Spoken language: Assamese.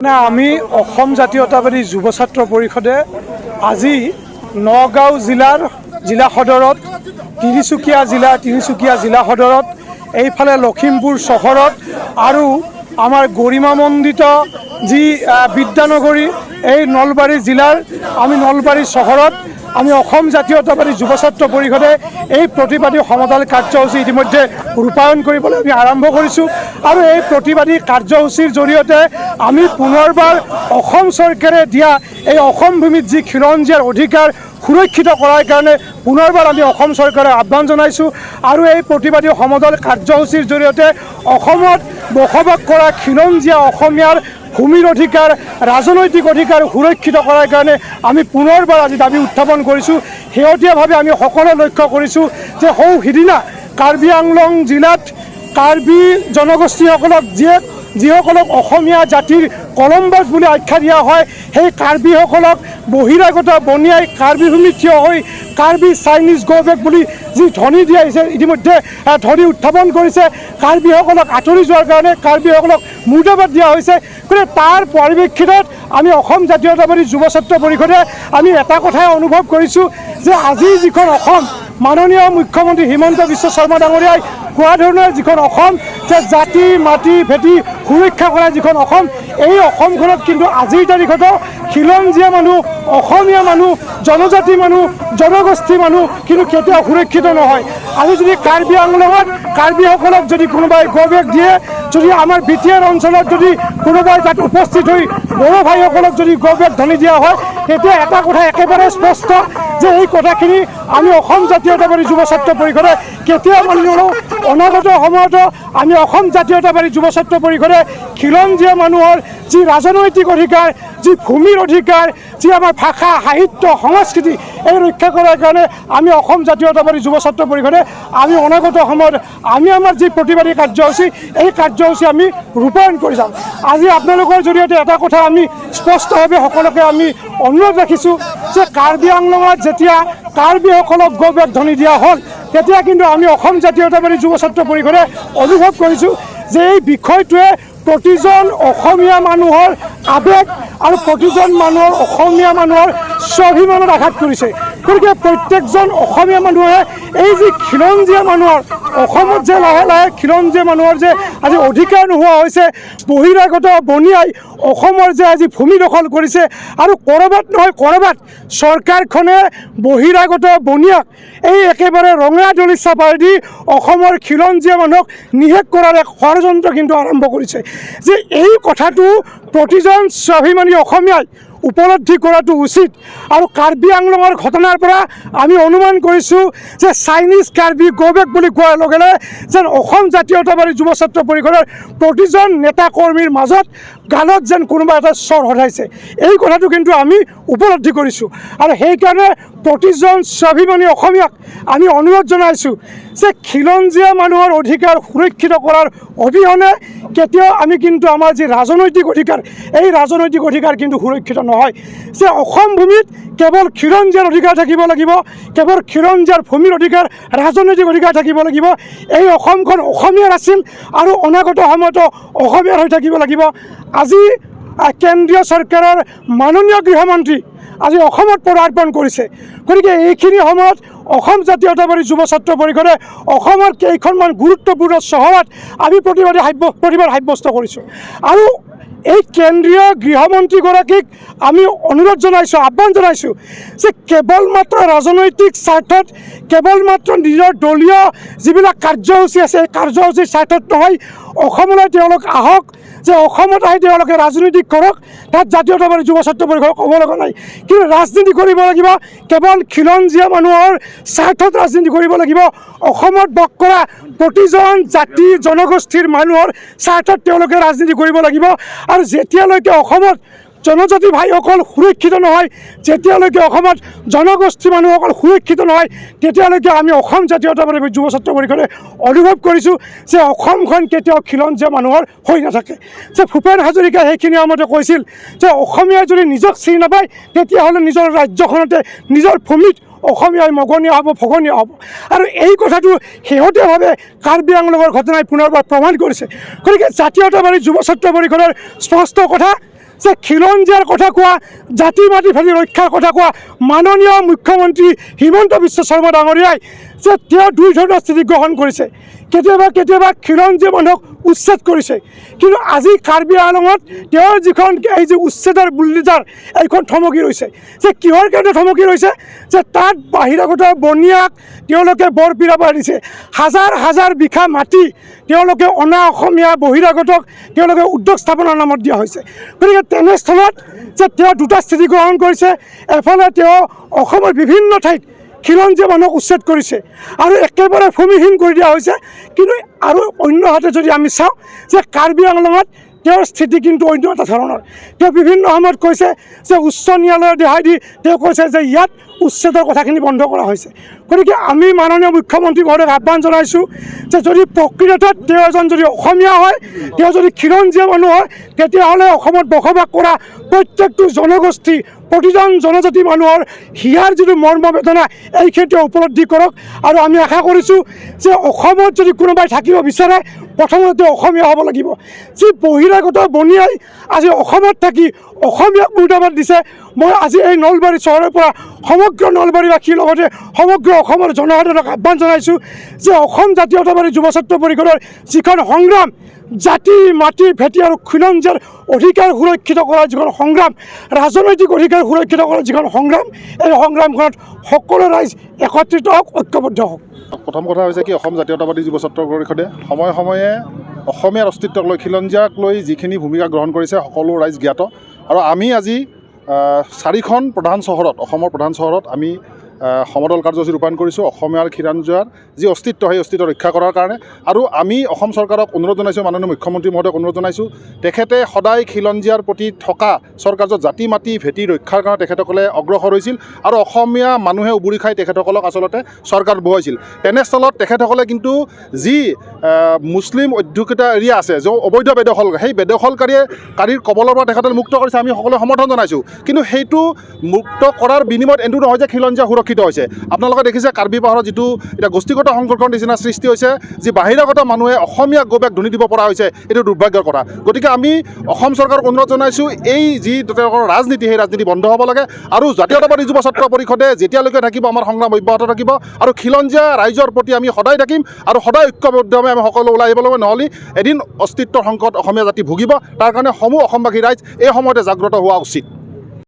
আমি অসম জাতীয়তাবাদী যুৱ ছাত্ৰ পৰিষদে আজি নগাঁও জিলা সদৰত তিনিচুকীয়া জিলা সদৰত এইফালে লখিমপুৰ চহৰত আৰু আমাৰ গৰিমামণ্ডিত যি বিদ্যানগৰী এই নলবাৰী জিলাৰ আমি নলবাৰী চহৰত আমি অসম জাতীয়তাবাদী যুৱ ছাত্ৰ পৰিষদে এই প্ৰতিবাদী সমদল কাৰ্যসূচী ইতিমধ্যে ৰূপায়ণ কৰিবলৈ আমি আৰম্ভ কৰিছোঁ আৰু এই প্ৰতিবাদী কাৰ্যসূচীৰ জৰিয়তে আমি পুনৰবাৰ অসম চৰকাৰে দিয়া এই অসম ভূমিত যি খিলঞ্জীয়াৰ অধিকাৰ সুৰক্ষিত কৰাৰ কাৰণে পুনৰবাৰ আমি অসম চৰকাৰক আহ্বান জনাইছোঁ আৰু এই প্ৰতিবাদী সমদল কাৰ্যসূচীৰ জৰিয়তে অসমত বসবাস কৰা খিলঞ্জীয়া অসমীয়াৰ ভূমিৰ অধিকাৰ ৰাজনৈতিক অধিকাৰ সুৰক্ষিত কৰাৰ কাৰণে আমি পুনৰবাৰ আজি দাবী উত্থাপন কৰিছোঁ। শেহতীয়াভাৱে আমি সকলোৱে লক্ষ্য কৰিছোঁ যে সিদিনা কাৰ্বি আংলং জিলাত কাৰ্বি জনগোষ্ঠীসকলক যিসকলক অসমীয়া জাতিৰ কলম্বাছ বুলি আখ্যা দিয়া হয় সেই কাৰ্বিসকলক বহিৰাগত বনিয়াই কাৰ্বি ভূমিত থিয় হৈ কাৰ্বি চাইনিজ গো বেক বুলি যি ধ্বনি দিয়া হৈছে ইতিমধ্যে ধ্বনি উত্থাপন কৰিছে। কাৰ্বিসকলক আঁতৰি যোৱাৰ কাৰণে কাৰ্বিসকলক মুৰ্দাবাদ দিয়া হৈছে। গতিকে তাৰ পৰিপ্ৰেক্ষিতত আমি অসম জাতীয়তাবাদী যুৱ ছাত্ৰ পৰিষদে আমি এটা কথাই অনুভৱ কৰিছোঁ যে আজি যিখন অসম মাননীয় মুখ্যমন্ত্ৰী হিমন্ত বিশ্ব শৰ্মা ডাঙৰীয়াই কোৱা ধৰণৰ যিখন অসম যে জাতি মাটি ভেটি সুৰক্ষা কৰা যিখন অসম এই অসমখনত কিন্তু আজিৰ তাৰিখতো খিলঞ্জীয়া মানুহ অসমীয়া মানুহ জনজাতি মানুহ জনগোষ্ঠী মানুহ কিন্তু কেতিয়াও সুৰক্ষিত নহয়। আজি যদি কাৰ্বি আংলঙত কাৰ্বিসকলক যদি কোনোবাই গো বেক দিয়ে যদি আমাৰ বিটিআৰ অঞ্চলত যদি কোনোবাই তাত উপস্থিত হৈ বড়ো ভাইসকলক যদি গো বেক ধ্বনি দিয়া হয় তেতিয়া এটা কথা একেবাৰে স্পষ্ট যে এই কথাখিনি আমি অসম জাতীয়তাবাদী যুৱ ছাত্ৰ পৰিষদে কেতিয়াও মানি নলওঁ। অনাগত সময়তো আমি অসম জাতীয়তাবাদী যুৱ ছাত্ৰ পৰিষদে খিলঞ্জীয়া মানুহৰ যি ৰাজনৈতিক অধিকাৰ যি ভূমিৰ অধিকাৰ যি আমাৰ ভাষা সাহিত্য সংস্কৃতি এই ৰক্ষা কৰাৰ কাৰণে আমি অসম জাতীয়তাবাদী যুৱ ছাত্ৰ পৰিষদে আমি অনাগত সময়ত আমি আমাৰ যি প্ৰতিবাদী কাৰ্যসূচী এই কাৰ্যসূচী আমি ৰূপায়ণ কৰি যাম। আজি আপোনালোকৰ জৰিয়তে এটা কথা আমি স্পষ্টভাৱে সকলোকে আমি অনুৰোধ ৰাখিছোঁ যে কাৰ্বি আংলঙত যেতিয়া কাৰ্বিসকলক গো বেক ধ্বনি দিয়া হ'ল তেতিয়া কিন্তু আমি অসম জাতীয়তাবাদী যুৱ ছাত্ৰ পৰিষদে অনুভৱ কৰিছোঁ যে এই বিষয়টোৱে প্ৰতিজন অসমীয়া মানুহৰ আৱেগ আৰু প্ৰতিজন মানুহৰ অসমীয়া মানুহৰ স্বাভিমানত আঘাত কৰিছে। গতিকে প্ৰত্যেকজন অসমীয়া মানুহে এই যি খিলঞ্জীয়া মানুহৰ অসমত যে লাহে লাহে খিলঞ্জীয়া মানুহৰ যে আজি অধিকাৰ নোহোৱা হৈছে বহিৰাগত বনিয়াই অসমৰ যে আজি ভূমি দখল কৰিছে আৰু ক'ৰবাত নহয় ক'ৰবাত চৰকাৰখনে বহিৰাগত বনিয়াক এই একেবাৰে ৰঙা দলি চাপাই দি অসমৰ খিলঞ্জীয়া মানুহক নিশেষ কৰাৰ এক ষড়যন্ত্ৰ কিন্তু আৰম্ভ কৰিছে। যে এই কথাটো প্ৰতিজন স্বাভিমানী অসমীয়াই উপলব্ধি কৰাটো উচিত আৰু কাৰ্বি আংলঙৰ ঘটনাৰ পৰা আমি অনুমান কৰিছোঁ যে চাইনিজ কাৰ্বি গো বেক বুলি কোৱাৰ লগে লগে যেন অসম জাতীয়তাবাদী যুৱ ছাত্ৰ পৰিষদৰ প্ৰতিজন নেতা কৰ্মীৰ মাজত গালত যেন কোনোবা এটা স্বৰ সধাইছে এই কথাটো কিন্তু আমি উপলব্ধি কৰিছোঁ আৰু সেইকাৰণে প্ৰতিজন স্বাভিমানী অসমীয়াক আমি অনুৰোধ জনাইছোঁ যে খিলঞ্জীয়া মানুহৰ অধিকাৰ সুৰক্ষিত কৰাৰ অবিহনে কেতিয়াও আমি কিন্তু আমাৰ যি ৰাজনৈতিক অধিকাৰ এই ৰাজনৈতিক অধিকাৰ কিন্তু সুৰক্ষিত নহয়। যে অসম ভূমিত কেৱল খিলঞ্জীয়াৰ অধিকাৰ থাকিব লাগিব কেৱল খিলঞ্জীয়াৰ ভূমিৰ অধিকাৰ ৰাজনৈতিক অধিকাৰ থাকিব লাগিব এই অসমখন অসমীয়াৰ আছিল আৰু অনাগত সময়তো অসমীয়াৰ হৈ থাকিব লাগিব। আজি কেন্দ্ৰীয় চৰকাৰৰ মাননীয় গৃহমন্ত্ৰী আজি অসমত পদাৰ্পণ কৰিছে। গতিকে এইখিনি সময়ত অসম জাতীয়তাবাদী যুৱ ছাত্ৰ পৰিষদে অসমৰ কেইখনমান গুৰুত্বপূৰ্ণ চহৰত আমি প্ৰতিবাদ সাব্যস্ত কৰিছোঁ আৰু এই কেন্দ্ৰীয় গৃহমন্ত্ৰীগৰাকীক আমি অনুৰোধ জনাইছোঁ আহ্বান জনাইছোঁ যে কেৱল মাত্ৰ ৰাজনৈতিক স্বাৰ্থত কেৱল মাত্ৰ নিজৰ দলীয় যিবিলাক কাৰ্যসূচী আছে এই কাৰ্যসূচীৰ স্বাৰ্থত নহয় অসমলৈ তেওঁলোক আহক যে অসমত আহি তেওঁলোকে ৰাজনীতি কৰক তাত জাতীয়তাবাদী যুৱ ছাত্ৰ পৰিষদক ক'ব লগা নাই কিন্তু ৰাজনীতি কৰিব লাগিব কেৱল খিলঞ্জীয়া মানুহৰ স্বাৰ্থত ৰাজনীতি কৰিব লাগিব অসমত বাস কৰা প্ৰতিজন জাতি জনগোষ্ঠীৰ মানুহৰ স্বাৰ্থত তেওঁলোকে ৰাজনীতি কৰিব লাগিব আৰু যেতিয়ালৈকে অসমত জনজাতি ভাইসকল সুৰক্ষিত নহয় যেতিয়ালৈকে অসমত জনগোষ্ঠী মানুহসকল সুৰক্ষিত নহয় তেতিয়ালৈকে আমি অসম জাতীয়তাবাদী যুৱ ছাত্ৰ পৰিষদে অনুভৱ কৰিছোঁ যে অসমখন কেতিয়াও খিলঞ্জীয়া মানুহৰ হৈ নাথাকে। যে ভূপেন হাজৰিকাই সেইখিনি সময়তে কৈছিল যে অসমীয়াই যদি নিজক চিনি নাপায় তেতিয়াহ'লে নিজৰ ৰাজ্যখনতে নিজৰ ভূমিত অসমীয়াই মগনীয়া হ'ব ভগনীয়া হ'ব আৰু এই কথাটো শেহতীয়াভাৱে কাৰ্বি আংলঙৰ ঘটনাই পুনৰবাৰ প্ৰমাণ কৰিছে। গতিকে জাতীয়তাবাদী যুৱ ছাত্ৰ পৰিষদৰ স্পষ্ট কথা যে খিলঞ্জীয়াৰ কথা কোৱা, জাতি মাটি ভেটি ৰক্ষাৰ কথা কোৱা মাননীয় মুখ্যমন্ত্ৰী হিমন্ত বিশ্ব শৰ্মা ডাঙৰীয়াই যে তেওঁ দুই ধৰণৰ স্থিতি গ্ৰহণ কৰিছে। কেতিয়াবা খিলঞ্জীয়া মানুহক উচ্ছেদ কৰিছে, কিন্তু আজি কাৰ্বি আংলঙত তেওঁৰ যিখন এই যে উচ্ছেদৰ বুলডোজাৰ এইখন থমকি ৰৈছে। যে কিহৰ কাৰণে থমকি ৰৈছে? যে তাত বাহিৰাগত বনিয়াক তেওঁলোকে বৰপিৰাব দিছে। হাজাৰ হাজাৰ বিঘা মাটি তেওঁলোকে অনা অসমীয়া বহিৰাগতক তেওঁলোকে উদ্যোগ স্থাপনৰ নামত দিয়া হৈছে। গতিকে তেনেস্থলত যে তেওঁ দুটা স্থিতি গ্ৰহণ কৰিছে, এফালে তেওঁ অসমৰ বিভিন্ন ঠাইত খিলঞ্জীয়া মানুহক উচ্ছেদ কৰিছে আৰু একেবাৰে ভূমিহীন কৰি দিয়া হৈছে। কিন্তু আৰু অন্য হাতে যদি আমি চাওঁ যে কাৰ্বি আংলঙত তেওঁৰ স্থিতি কিন্তু অন্য এটা ধৰণৰ। তেওঁ বিভিন্ন সময়ত কৈছে যে উচ্চ ন্যায়ালয়ৰ ৰেহাই দি তেওঁ কৈছে যে ইয়াত উচ্ছেদৰ কথাখিনি বন্ধ কৰা হৈছে। গতিকে আমি মাননীয় মুখ্যমন্ত্ৰী মহোদয়ক আহ্বান জনাইছোঁ যে যদি প্ৰকৃতত তেওঁ এজন যদি অসমীয়া হয়, তেওঁ যদি খিলঞ্জীয়া মানুহ হয়, তেতিয়াহ'লে অসমত বসবাস কৰা প্ৰত্যেকটো জনগোষ্ঠী, প্ৰতিজন জনজাতি মানুহৰ হিয়াৰ যিটো মৰ্ম বেদনা এইখিনি তেওঁ উপলব্ধি কৰক। আৰু আমি আশা কৰিছোঁ যে অসমত যদি কোনোবাই থাকিব বিচাৰে প্ৰথমতে অসমীয়া হ'ব লাগিব। যি বহিৰাগত বনিয়াই আজি অসমত থাকি অসমীয়াক মুৰ্দাবাদ দিছে, মই আজি এই নলবাৰী চহৰৰ পৰা সমগ্ৰ নলবাৰীবাসীৰ লগতে সমগ্ৰ অসমৰ জনসাধাৰণক আহ্বান জনাইছোঁ যে অসম জাতীয়তাবাদী যুৱ ছাত্ৰ পৰিষদৰ যিখন সংগ্ৰাম, জাতি মাটি ভেটি আৰু খিলঞ্জীয়াৰ অধিকাৰ সুৰক্ষিত কৰাৰ যিখন সংগ্ৰাম, ৰাজনৈতিক অধিকাৰ সুৰক্ষিত কৰাৰ যিখন সংগ্ৰাম, এই সংগ্ৰামখনত সকলো ৰাইজ একত্ৰিত হওক, ঐক্যবদ্ধ হওক। প্ৰথম কথা হৈছে কি, অসম জাতীয়তাবাদী যুৱ ছাত্ৰ পৰিষদে সময়ে সময়ে অসমীয়াৰ অস্তিত্বক লৈ, খিলঞ্জীয়াক লৈ যিখিনি ভূমিকা গ্ৰহণ কৰিছে সকলো ৰাইজ জ্ঞাত। আৰু আমি আজি 4খন প্ৰধান চহৰত, অসমৰ প্ৰধান চহৰত আমি সমদল কাৰ্যসূচী ৰূপায়ণ কৰিছোঁ অসমীয়াৰ খিলঞ্জীয়াৰ যি অস্তিত্ব, সেই অস্তিত্ব ৰক্ষা কৰাৰ কাৰণে। আৰু আমি অসম চৰকাৰক অনুৰোধ জনাইছোঁ, মাননীয় মুখ্যমন্ত্ৰী মহোদয়ক অনুৰোধ জনাইছোঁ, তেখেতে সদায় খিলঞ্জীয়াৰ প্ৰতি থকা চৰকাৰ্যত জাতি মাটি ভেটি ৰক্ষাৰ কাৰণে তেখেতসকলে অগ্ৰসৰ হৈছিল আৰু অসমীয়া মানুহে উবুৰি খাই তেখেতসকলক আচলতে চৰকাৰত বহুৱাইছিল। তেনেস্থলত তেখেতসকলে কিন্তু যি মুছলিম অধ্যুষিত এৰিয়া আছে, যে অবৈধ বেদখল, সেই বেদখলকাৰীৰ কবলৰ পৰা তেখেতসকলে মুক্ত কৰিছে, আমি সকলোৱে সমৰ্থন জনাইছোঁ। কিন্তু সেইটো মুক্ত কৰাৰ বিনিময়ত এইটো নহয় যে খিলঞ্জীয়া সুৰক্ষিত হৈছে। আপোনালোকে দেখিছে কাৰ্বি পাহাৰত যিটো এতিয়া গোষ্ঠীগত সংঘৰ্ষৰ নিচিনা সৃষ্টি হৈছে, যি বাহিৰাগত মানুহে অসমীয়াক গৌৰৱক ধনি দিব পৰা হৈছে, এইটো দুৰ্ভাগ্যৰ কথা। গতিকে আমি অসম চৰকাৰক অনুৰোধ জনাইছোঁ, এই যি তেওঁলোকৰ ৰাজনীতি, সেই ৰাজনীতি বন্ধ হ'ব লাগে। আৰু জাতীয়তাবাদী যুৱ ছাত্ৰ পৰিষদে যেতিয়ালৈকে থাকিব আমাৰ সংগ্ৰাম অব্যাহত থাকিব আৰু খিলঞ্জীয়া ৰাইজৰ প্ৰতি আমি সদায় থাকিম আৰু সদায় ঐক্যবদ্ধভাৱে আমি সকলো ওলাই আহিব লাগিব। নহ'লে এদিন অস্তিত্বৰ সংকট অসমীয়া জাতি ভুগিব। তাৰ কাৰণে সমূহ অসমবাসী ৰাইজ এই সময়তে জাগ্ৰত হোৱা উচিত।